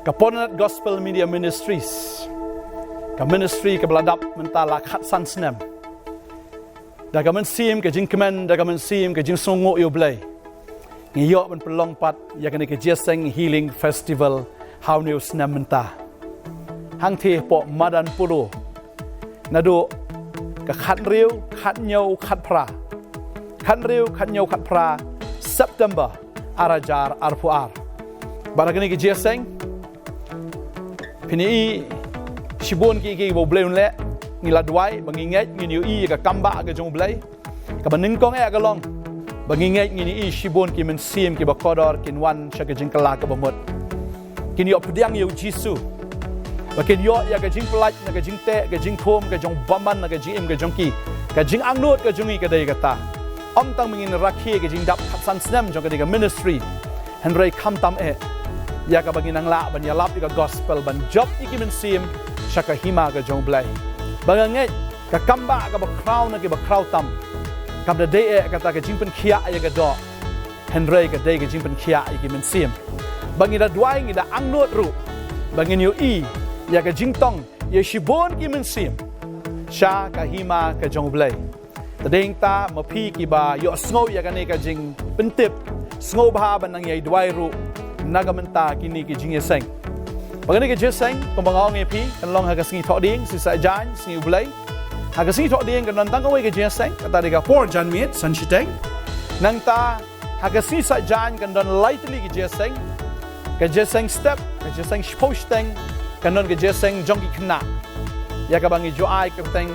Ka Potternet Gospel Media Ministries. Ka ministry ka beladap mentala khat san snem. Da ka mensim ka jing kemen da ka mensim ka jing songo yo Blei. Ngiyok men pelong pat ya ka ni ka jeseng healing festival how new snem menta. Hang the po madan puro. Nado ka khat riu khat nyau khat pra. Khat riu khat nyau khat pra September arajar arpuar. Barang ni ka jeseng Pini Shibon ki bo Blei le ngila dwai banginget ngini i ka kamba ka jong Blei ka baning kong e ka long banginget ngini i Shibon ki men sim ki ba kodor kin wan sha ka jing kala ka bamot kin yo pdiang yo Jisu bakin yo ya ka jing plat na ka jing te ka jing thom ka jong baman na ka jing im ka jong ki ka jing angnot ka jongi ka dei ka ta om tang mingin rakhi ka jing dap san snem jong ka dei ka ministry henry kham tam e ya ka bagi nang la ban ya lap ka gospel ban job iki men sim shaka hima ka jong Blei banganget ka kamba ka ba crown na ki ba crown tam kam da de ka ta ka jingpen khia ya ka do henry ka de ka jingpen khia iki men sim bangi da dwai ngi da angnot ru bangin yo i ya ka jingtong ye Shibon ki men sim sha ka hima ka jong Blei tadeng ta ma phi ki ba yo snow ya ka ne ka jing pentip snow ba ban nang ye dwai ru nagamenta kini ki jing yeseng bagani ke jeseng kombangong epi kan long haga singi thoding si sa jan singi Blei haga singi thoding kan nantang ka we ke jeseng kata diga for jan mit san shiteng nang ta haga si sa jan kan don lightly ke jeseng step ke jeseng posteng kan don ke jeseng jongki khna ya ka bangi jo ai ka teng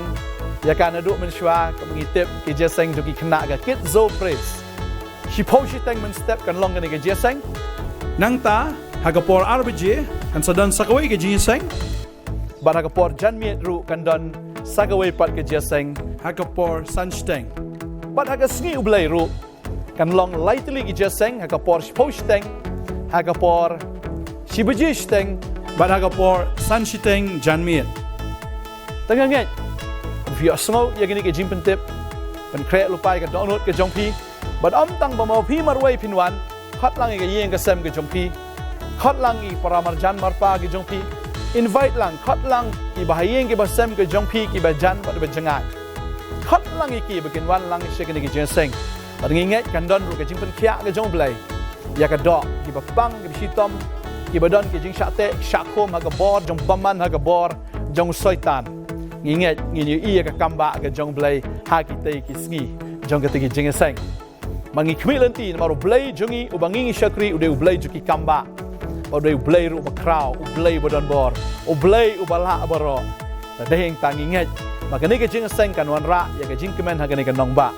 ya ka na du men shwa ka bangi tip ke jeseng jongki khna ga kit zo praise shi posteng men step kan long ke jeseng nang ta hagapor arbije kan sadan sakawai ke jeseng bar hagapor janmiet ru kan don sakawai pat ke jeseng hagapor sansteng bat hagasngi Blei ru kan long lightly ke jeseng hagapor posteng hagapor shibujisteng bat hagapor sanshiteng janmiet tanganget via snow ya gini ke jimpentip kan kre lupai ka download ke jongpi bat om tang ba mau pi marwai pinwan khat lang ke yeng ka sem ke jongpi khat lang i paramarjan marpa ke jongpi invite lang khat lang i bahayeng ke basem ke jongpi ki bajan ba be jangai khat lang i ki bakin wan lang she ke ni ke jeseng ba nginget kan don ru ke jingpen khia ke jong Blei ya ka do ki ba pang ke shitom ki ba don ke jing shate shakhom ha ka bor jong baman ha ka bor jong soitan nginget ngini i ka kamba ke jong Blei ha ki te ki sngi jong ke te ki jeseng mangi khmilanti maro Blei jongi ubangi shakri ude Blei juki kamba ude Blei ru bakrau Blei bodon bor Blei ubala boro deheng tangi nget makani ke jing seng kan wan ra ya ke jing kemen hagani kan nongba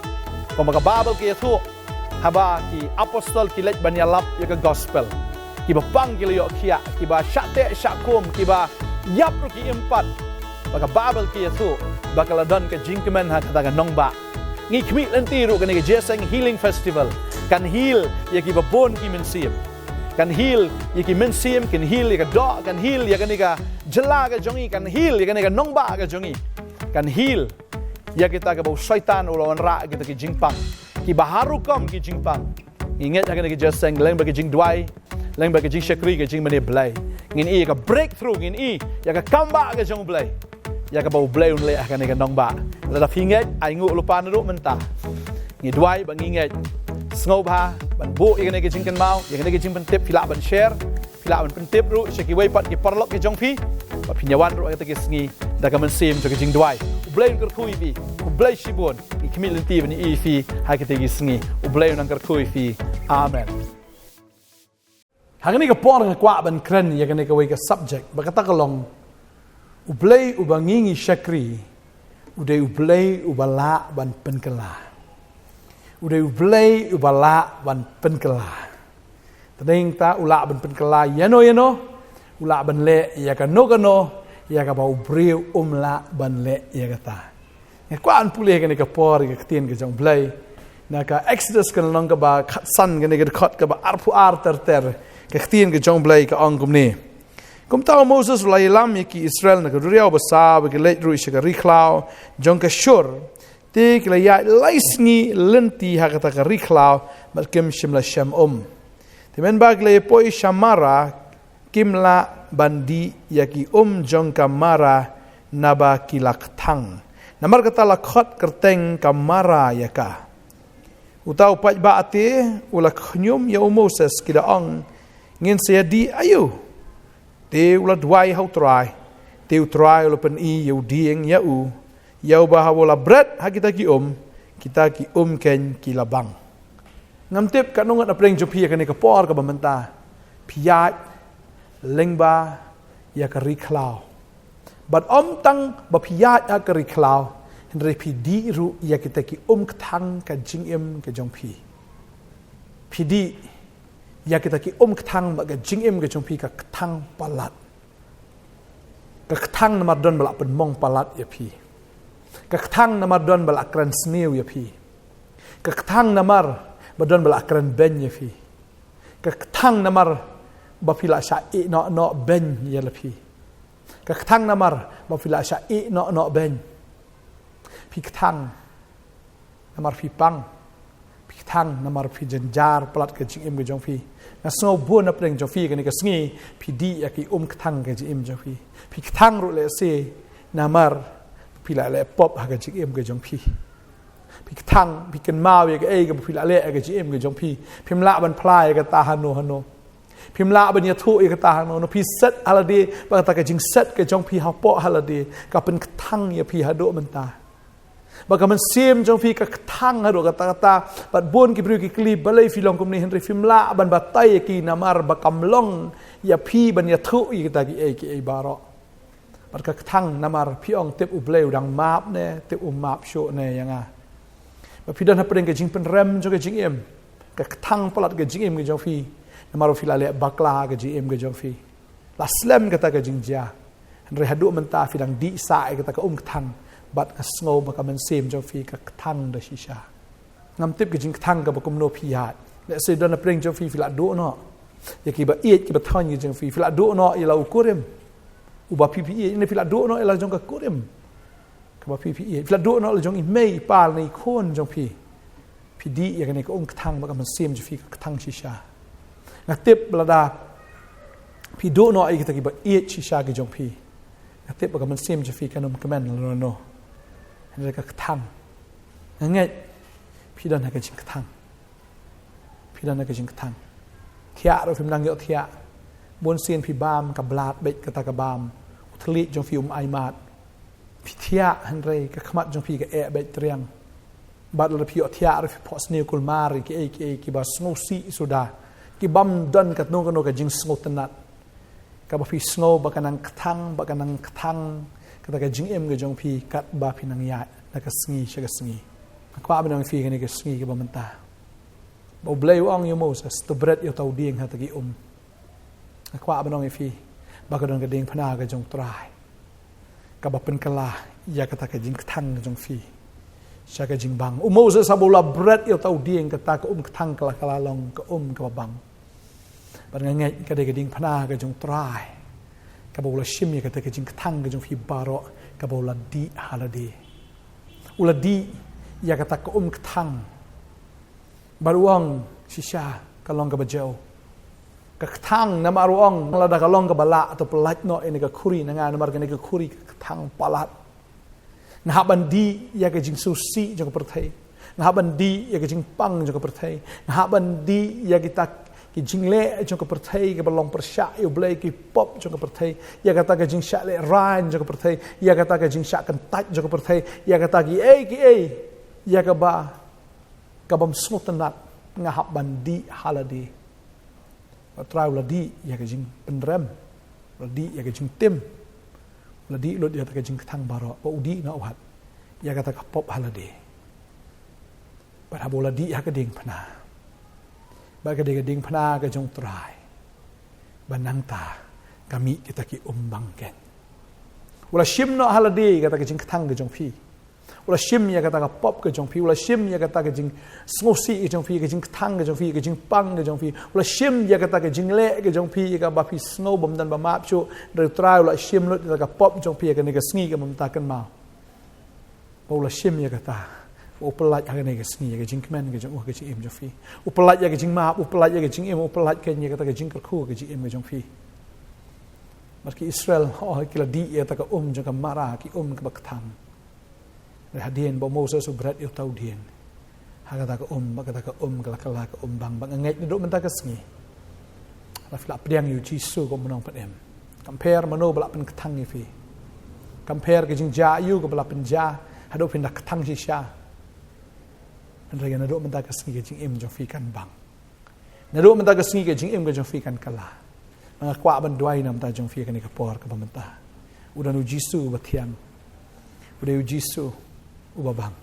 ko maka babel ke thu haba ki apostol ki lej banyalap ya ke gospel ki ba pang ki yo khia ki ba shate shakum ki ba yap ru ki empat maka babel ke thu bakal don ke jing kemen hagata kan nongba ngi khmi lenti ru kan ke jeseng healing festival kan heal ya ki babon ki mensim kan heal ya ki mensim kan heal ya ka do kan heal ya kan ka jela ka jongi kan heal ya kan ka nongba ka jongi kan heal ya kita ka bau syaitan ulawan ra kita ki jingpang ki baharu kom ki jingpang ingat ya kan ki jeseng leng bagi jing dwai leng bagi jing shakri ka jing mane Blei ngin i ka breakthrough ngin i ya ka kamba ka jong Blei ya ka bau Blei unle akan ka nongba la finget ai ngu lupa na ru menta ngi dwai bang inget sngoba ban bu ya ka jing kan mau ya ka jing pentip fila ban share fila ban pentip ru shaki wai pat ki parlok ki jong phi ba pinyawan ru ka sngi da ka mensim ka jing dwai Blei ker kui bi Blei Shibon ki kmilanti ni i fi ha ka sngi Blei nang ker kui fi amen hangani ka por ka kwa ban kren ya ka wai ka subject ba ka ta ka long Blei ubangingi shakri ude Blei ubala ban pynkylla ude Blei ubala ban pynkylla tadeng ta ula ban pynkylla yano ula ban le ya ka no ya ka bau breu umla ban le ya ka ta ya kwa an pule ka ni ka por ka tien ka jong Blei na ka exodus ka long ka ba san ka ni ka khot ka ba arpu ar ter ka tien ka jong Blei ka angkum ni kum tahu Moses ulai lam ki Israel na kaduriau basa bagi leit ru isha riklau jong ka shur te kila ya laisngi lenti hakata ka riklau malkem shimla sham Timen bag le poi shamara kimla bandi yaki jong kamara naba kilak tang. Namar kata lakot kerteng kamara yaka. Utau pat baate ulak nyum ya Moses kida ong ngin saya di ayo. Te ulat wai hau try. Te try ulapan i yau dieng yau. Yau bahawa bret ha kita ki ken kilabang. Ngamtip kat nongat apreng jopi kan ka por ka bamenta. Piat lengba ya ka riklau. But tang ba piat ya ka riklau. Henry pidi ru ya kita ki ktang ka jingim ka jongpi. Pidi ya kita ki ktang ba ka jingim ka jongpi ka ktang palat. Ka ktang namar don balak penmong palat ya pi. Kektang namar don balakran sniu ya pi. Kektang namar badon balakran ben ya pi. Kektang namar bapila syai no ben ya lepi. Kektang namar bapila syai no ben. Pi ketang namar pi pang. Pi ketang namar pi jenjar pelat ke jingim ke jong pi. Na snow buan apreng jong pi ke sngi pi di ya ki ketang ke jingim jong pi. Pi ketang ru le se namar pila le pop ha ga jing ga jong pi pi thang pi kan mau ye ga ga pila le ga jing ga jong pi phim la ban phlai ga ta hano phim la ban ya thu ye ga ta hano no pi set halade ba ta ga jing set ga jong pi ha po halade ka pen thang ye pi ha do man ta ba ka man sim jong pi ka thang ha do ga ta bat bon ki bru ki klip balai filong kum ni henry phim la ban ba tai ki namar ba kamlong ya pi ban ya thu ye ta ki baro Pat ketang namar piong tip Blei udang map ne tip map show ne yang Ba pidan hapeng ke jing penrem jo ke jing em. Ketang palat ke jing em ke jong fi. Namar fila le bakla ke jing em ke jong fi. La slam kata ke jing ja. Henry hadu menta fidang di sa kata ke ketang. Bat ka snow ba ka men sem jong fi ka ketang da shisha. Ngam tip ke jing ketang ka ba kum no piat. Le se don hapeng jong fi fila do no. Ya ki ba iet ki ba thon ke jong fi fila do no ila ukurim. Uba PPE ini pila do no ela jong ka kurim ka ba PPE pila do no ela jong i mei pal nei khon jong pi PD ya kan ka ketang ba ka man sem ju fi ka ketang shisha na tip blada pi do no ai kita ki ba e shisha ke jong pi na tip ba ka man sem ju fi ka nom kamen no ni ka ketang ngai pi dan ka jing ketang pi dan ka jing ketang thia ro phim dang yo thia Bon sien pi bam ka blat bet kata ka bam uthli jong fi ai mat pi thia hanre ka khmat jong fi ka e bet triang bad la pi thia ri pos ne kul mar ki ba snow si suda ki bam don kat no ka jing snow tanat ka ba fi snow ba kanang ktang kata ka jing em ga jong pi kat ba pi nang ya na ka sngi shaga sngi ka ba nang fi ka ni ka sngi ka ba manta ba Blei ong yo Moses to bread yo tau ding ha ta ki Kwa abanong ifi baka don gading pana ga jong try ka ba pynkylla ya kata ka jing thang jong fi sha ka jing bang Moses sabula bread yo tau ding kata ka thang kala long ka ka bang ban ngai ka de gading pana ga jong try ka ba ula shim ya kata ka jing thang ga jong fi baro ka ba ula di halade ula di ya kata ka thang baruang shisha ka long ka ba jao Ketang nama ruang lada kalong ke bala atau pelat no ini ke kuri nangan namar ke ke kuri ketang palat nah bandi ya ke jing susi jong pertai nah bandi ya ke jing pang jong pertai nah bandi ya kita ke jing le jong pertai ke belong persyak yo Blei ke pop jong pertai ya kata ke jing syak le ran jong pertai ya kata ke jing syak kentat jong pertai ya kata ki ya ke ba kabam smutenat ngahap bandi haladi Try ladi ya ke jing penrem ladi ya ke jing tim ladi lo dia ke jing ketang baro ba udi na uhat ya kata ka pop halade ba habo ladi ya ke ding pana ba ke ding pana ke jong try banang ta kami kita ki bangken wala shim no halade kata ke jing ketang ke jong pi wala shim ya kata ka pop ke jong pi wala shim ya kata ke jing smosi ke jong pi ke jing thang ke jong pi ke jing pang ke jong pi wala shim ya kata ke jing le ke jong pi ka ba pi snow bom dan ba map chu de try wala shim lo ka pop jong pi ke ne ke sngi ke mom ta kan ma wala shim ya kata upelat ha ne ke sngi ke jing kmen ke jong ke jing jong pi upelat ya ke jing map upelat ya ke jing upelat ke ne kata ke jing ku ke jing ke jong pi Marki Israel kila di ya taka jangka marah ki ke baktang. Hadien bo Moses berat eu tau dien. Hakata ka kala ka bang ngai ni dok menta ka sngi. Rafla pediang yu Jisu ko menong padem. Compare mano bala pen ketang ifi. Compare ke jing ja yu ko bala pen ja hado pindah ketang sisha. Andai na dok menta ka sngi ke jing jong fi kan bang. Na dok menta ka sngi ke jing ke jong fi kan kala. Mga kwa ban duai nam ta jong fi kan ka por ka pamenta. Udan u Jisu batiang. Udah u Jisu ubabang.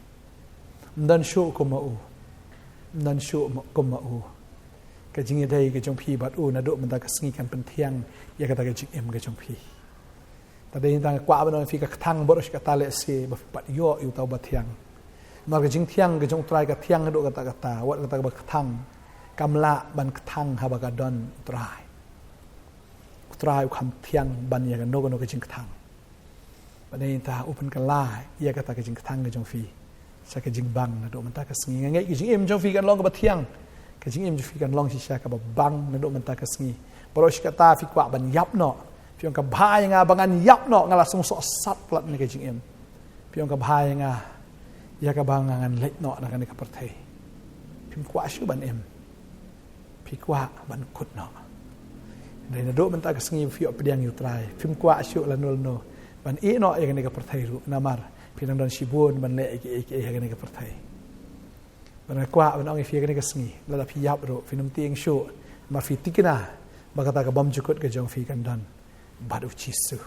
Mdan syu ko mau. Mdan syu ko mau. Ka jing dai ka jong phi bat u na dok menta ka sngi kan pentiang ya kata ka jing ka jong phi. Tadai tang kwa ban fi ka thang boros ka tale se ba pat yo yu tau batiang. Mar ka jing tiang ka jong trai ka tiang dok kata wat kata ka thang kamla ban thang ha ba ka don trai. Trai kham tiang ban ya ka no ka jing thang. Badai ta open ka la ya kata ka jing thang ka jong phi. Sa ka jing bang na dok menta ka sngi ngai ka jing jong phi kan long ka batiang. Ka jing jong phi kan long si sha ka ba bang na dok menta ka sngi. Boros ka ta fi kwa ban yap no. Piong ka bhai nga bangan yap no ngala sung so sat plat ni ka jing Piong ka bhai nga ya ka bangan lek no na ka ni ka perthai. Pim kwa shu ban Pi kwa ban kut no. Dai na dok menta ka sngi fi op diang yu trai. Pim kwa shu la nol no. Ban no ya ka ni ka perthai ru namar. Pinang don shibun ban le ke ya ka ni ka perthai. Ban kwa ban ong fi ka ni ka sngi la pi yap ro finum tieng shu ma fi tikina bakata ka bam jukut ka jong fi kan dan badu Jisu.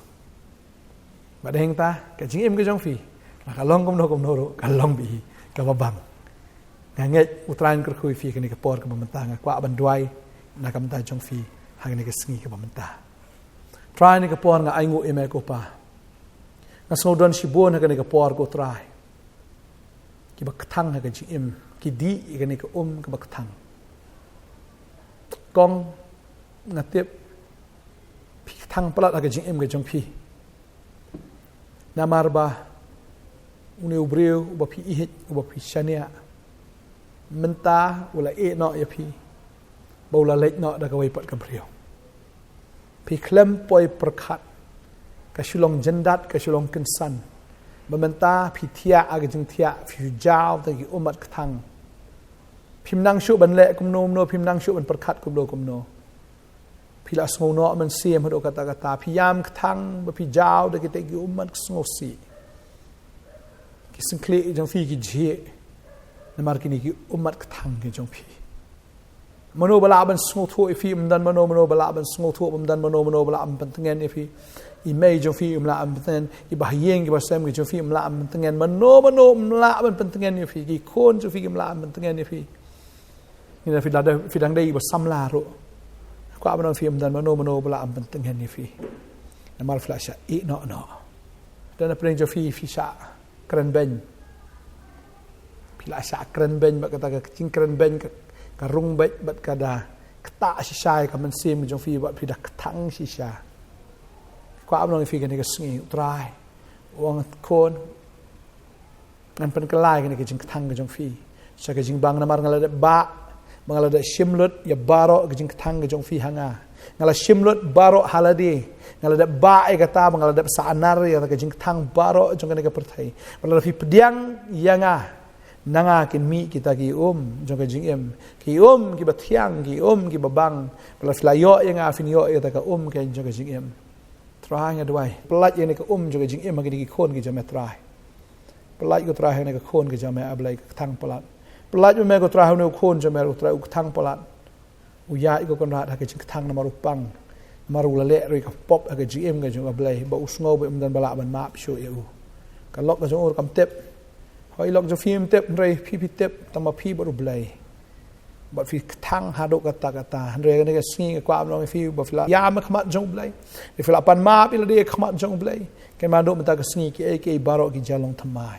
Badeng ta ka jing ka jong fi la ka long kom no ro ka long bi ka babang. Nganget utran kur khui fi ka ni ka por ka bamenta nga kwa ban duai na kam ta jong fi ha ni ka sngi ka bamenta. Try ni ka por nga ai ngu ko pa. Nga sodon shibun ha ka ni ka por ko try. Ki ba ktang ha ka jing ki di ka ni ka ka ba ktang. Kong ngatip pi thang palat aga jing ka jong pi namar ba uni ubreu ba pi ihit ba pi shania menta wala no ya pi ba wala lek no da ka wai pat ka breu pi klem poi perkhat ka Shillong jendat ka Shillong kensan ba menta pi thia aga jing thia fi jaw ta ki umat thang phim nang shu ban le kum nom no phim nang shu ban perkhat kum do kum no pila sngo no man siam hado kata phiyam thang ba phi jaw de ki umat sngo si ki sinkle jong fi ki je namar ki ni ki umat thang ki jong phi mano bala ban sngo tho fi dan mano bala ban sngo tho dan mano bala am pentengen fi i mei jong fi umla am penten i ba yeng ki ba sem ki jong fi umla am pentengen mano umla ban pentengen fi ki khon jong fi ki umla am pentengen fi ni fi da fi dang dei ba samla ro kwa ban film dan mano bala am pentengen ni fi namar flasha no dan apreng jo fi sha kren ben pila sha kren ben ba kata ka cing kren ben ka rung bet bat kada kta si shai ka man sim jo fi ba pi dak thang si sha kwa ban fi kan ni ka sngi trai wang kon ngan pen kalai kan ni ka jing thang ka jong fi sha ka jing bang namar ngala ba mangala da shimlut ya baro gijing thang gijong fi hanga ngala shimlut baro haladi ngala da ba e kata mangala da saanar ya gijing thang baro jong ka perthai mangala fi pediang yanga nanga kin mi kita ki jong ka jing ki ki bathiang ki ki babang mangala flayo yanga fin yo ya ka ka jong ka jing try nga dwai plat ye ne ka jong ka jing ma ki khon ki jame try plat ko try ne ka khon ki jame ablai thang plat pelaj me ko trahau ne khon je me ro tra thang palat u ya ko kon ra ka jing thang na maru pang maru la le ri ka pop ka gm ga jong Blei ba usngo be dan bala ban map shu eu ka lok ka jong kam tep hoi lok jo film tep rei pi tep tama pi baru Blei ba fi thang hado ka ta re ne ka singi ka am fi ba fla ya ma khmat jong Blei fi fla pan map ila de khmat jong Blei ke ma do mata ka singi ki baro ki jalong thamai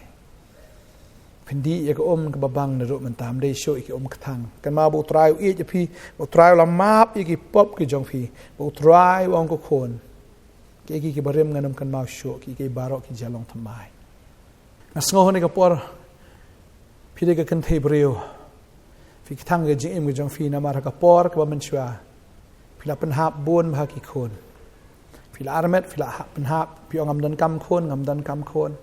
Pindi ya ka ka babang na ro man tam dei show ki ka thang kan ma bu try e je phi bu try la map ki pop ki jong phi bu try wang ko khon ki barem nganam kan ma show ki baro ki jalong thamai na sngo ne ka por phi de ka kan thei breu phi ki thang ge jim ge jong phi na ma ka por ka man chwa phi la pan hap bon ma ki khon Fila armet, fila penhap, piong ngamdan kam khon.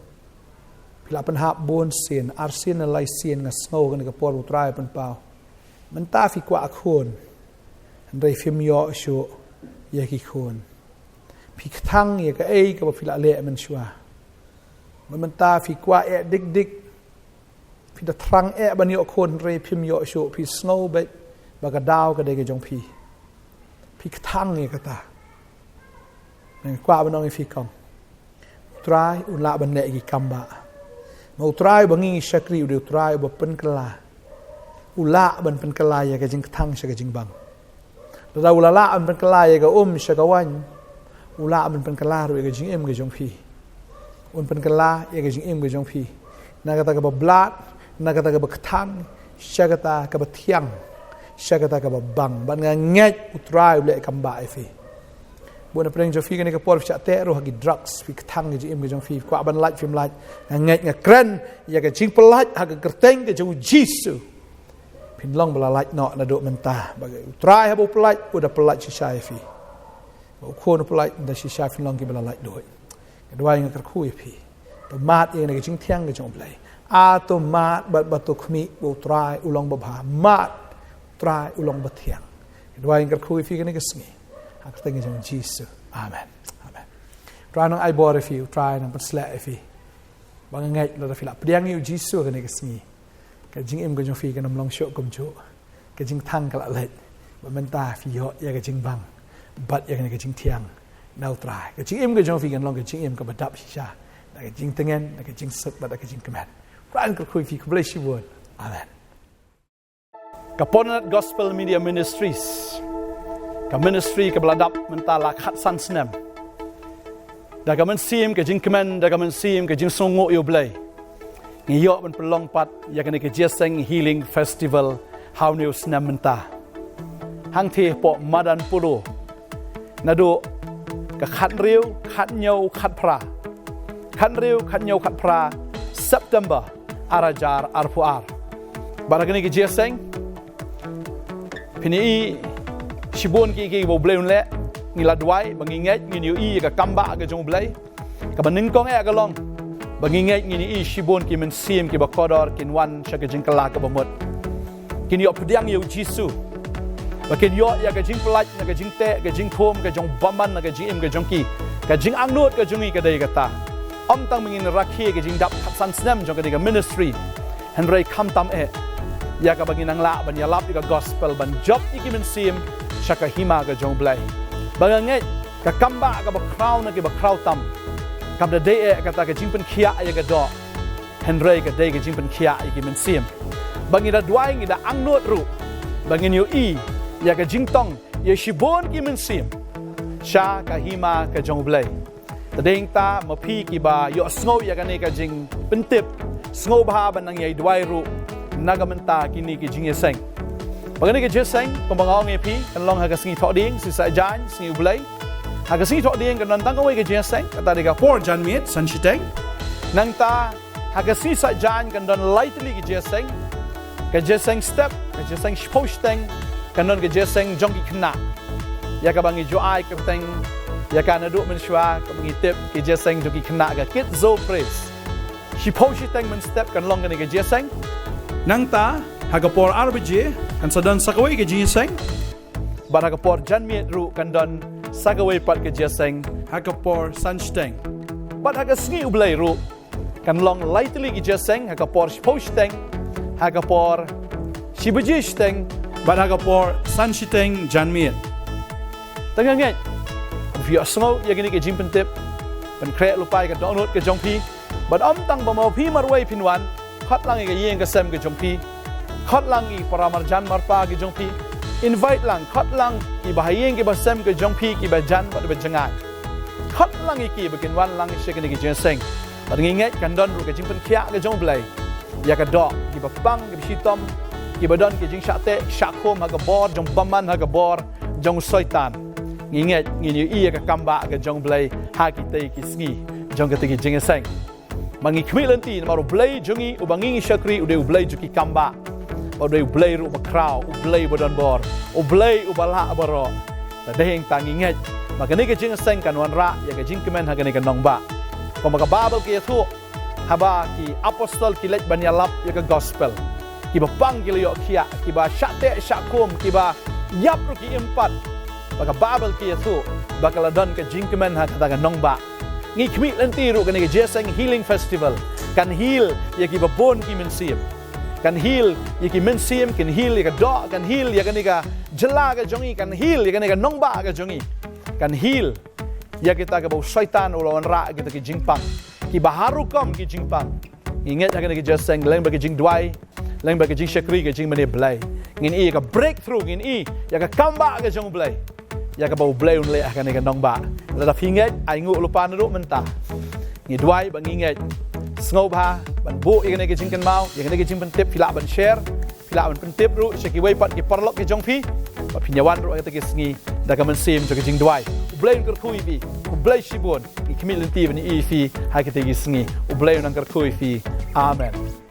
Fila penhap bon sin, arsin na lai sin nga snow kan ka por utrai pen pau. Menta fi kwa khon. Andai fim yo shu ya ki khon. Pi thang ya ka ei ka fila le men shwa. Menta fi kwa e dik fi da thrang e ban yo khon re fim yo shu pi snow be ba ka daw ka de ke jong pi. Pi thang ya ka ta. Nang kwa banong fi kong. Utrai ula ban le ki kamba. Mau utrai bangi syakri udah utrai ba penkela. Ula ban penkela ya ka jing thang sya ka jing bang. Da ula la ban penkela ya ka sya ka wan. Ula ban penkela ru ya ka jing em ka jong pi. Un penkela ya ka jing em ka jong pi. Na kata ka ba blat, na kata ka ba kthang, sya kata ka ba thiang, sya kata ka ba bang. Ban nga nget utrai le kamba fi. Buat apa yang jofi kan ni kapor cak teru hagi drugs fi ketang ke jim ke jong fi kwa ban light film light nget ngakren ya ke jing pelat hagi kerteng ke jong jisu pinlong bala light no na dok mentah bagai try habu pelat udah pelat shisha fi ba ko no pelat da shisha pinlong ke bala light doi kedua yang kerku fi tomat yang ke jing tiang ke jong Blei tomat bat tu khmi bu try ulong ba mat try ulong ba tiang kedua yang kerku fi kan ni ke sengi aku tengok jong Jesus. Amen. Amen. Try nang ai bor fi, try nang persla fi. Bang ngai la fi la pediang yu Jesus kan ke sengi. Ka jing em ko jong fi kan long syok kum jo. Ka jing thang ka la let. Ba menta fi yo ya ka jing bang. Bat ya kan ke jing tiang. Nau try. Ka jing em ko jong fi kan long ka jing em ka badap shisha. Na ka jing tengen, na ka jing sek ba ka jing keman. Try nang ko fi ku bless you word. Amen. Potternet Gospel Media Ministries. Ka ministry ka beladap mentala khat san snem. Da ka men sim ka jing kemen da ka men sim ka jing songo yo Blei. Ngiyo ben pelong pat ya ka ni ka jeseng healing festival how new snem menta. Hang the po madan puro. Nado ka khat riu khat nyau khat pra. Khat riu khat nyau khat pra September arajar arpuar. Bara ka ni ka jeseng pini Shibon ki bo Blei le ngila dwai banginget ngini i ka kamba ka jong Blei ka banin kong e ka long banginget ngini i shibon ki men sim ki ba kodor kin wan sha ka jing kala ka bamot kin yo pediang yo jisu ba kin yo ya ka jing plat na ka jing te ka jing thom ka jong baman na ka jing em ka jong ki ka jing angnot ka jongi ka dei ka ta om tang mingin rakhi ka jing dap san snem jong ka dei ka ministry henry kam tam e ya ka banginang la ban ya lap ka gospel ban job iki men sim Shaka hima ka jong Blei. Banganget ka kamba ka ba crown na ki ba crown tam. Kam da day kata ka jingpen khia ya ka do. Henry ka day ka jingpen khia ya ki men sim. Bangi da dwai ngi da angnot ru. Bangin yo i ya ka jingtong ya shibon ki men sim. Sha ka hima ka jong Blei. Tadeng ta mapi ki ba yo snow ya ka ne ka jing pentip. Snow ba ban nang yai dwai ru. Nagamenta kini ki jing yeseng. Bagaimana kerja seng, pembangau ngepi, kan long harga sengi tok ding, sisa jan, sengi Blei. Harga sengi tok ding kan nantang kau kerja seng, kata dia for jan meet, san shiteng. Nang ta harga sisa jan kan don lightly kerja seng step, kerja seng post teng, kan don kerja seng jongki kena. Ya ka bangi jo ai kerteng, ya ka naduk menshwa, ka bangi tip kerja seng jongki kena ka kit zo praise. Si post teng men step kan long kan kerja seng. Nang ta Hagapor RBJ kan sadan sakaway ke jinseng. Bar hagapor jan miet ru kan don sakaway pat ke jinseng hagapor sansteng. Bar hagasngi Blei ru kan long lightly ke jinseng hagapor posteng hagapor shibujisteng bar hagapor sansteng jan miet. Tanganget. Via snow ya gini ke jimpen tip. Pen krek lupai ke download ke jongpi. Bar om tang bamau pi marway pinwan. Khat lang ke yeng ke sem ke jongpi. Khat lang i para marjan marpa ke jongpi invite lang khat lang i bahayeng ke basem ke jongpi ki bajan ba de jangai khat lang i ki bakin wan lang she ke ni jenseng ba nginget kan don ru ke jingpen khia ke jong Blei ya ka do ki ba pang ke shitom ki ba don ke jing shate shakhom ha ka bor jong baman ha ka bor jong soitan nginget ngini i ka kamba ke jong Blei ha ki te ki sngi jong ke te ki jenseng mangi khmilenti na maru Blei jongi ubangi shakri ude Blei juki kamba Udah Blei ru makrau, Blei badan bor, Blei ubala baro. Tadeng tanginget maka ni ke jing seng kan wan ra ya ke jing kemen ha ke ni ke nong ba ko maka babel ki thu haba ki apostol ki lej ban yalap ya ke gospel ki ba pang ki yo khia ki ba shate shakum ki ba yap ru ki empat maka babel ki thu bakal don ke jing kemen ha kata ke nong ba ngi khmi lenti ru ke ni ke jeseng healing festival kan heal ya ki ba bon ki men sim kan heal ya ki men sim kan heal ya ka do kan heal ya kan ni ka jela ka jongi kan heal ya kan ni ka nong ba ka jongi kan heal ya kita ke bau syaitan ulawan ra kita ke jingpang ki baharu kom ki jingpang ingat akan ke jaseng leng bagi jing duai leng bagi jing syakri ke jing mane Blei ngin i ka breakthrough ngin i ya ka kamba ke jong Blei ya ka bau Blei unle akan ke nong ba la pingat ai ngu lupa nru mentah ngi duai bang ingat ngau ba ban bu ikan ke jingkan mau ikan ke jingkan tip pila ban share pila ban tip ru syaki wai pat ke parlok ke jong pi ba pinyawan ru kata ke sngi da ka men sim ke jing duai Blei ker kui bi Blei shibon i kemil ti ban i fi ha ke te sngi Blei nang ker kui fi amen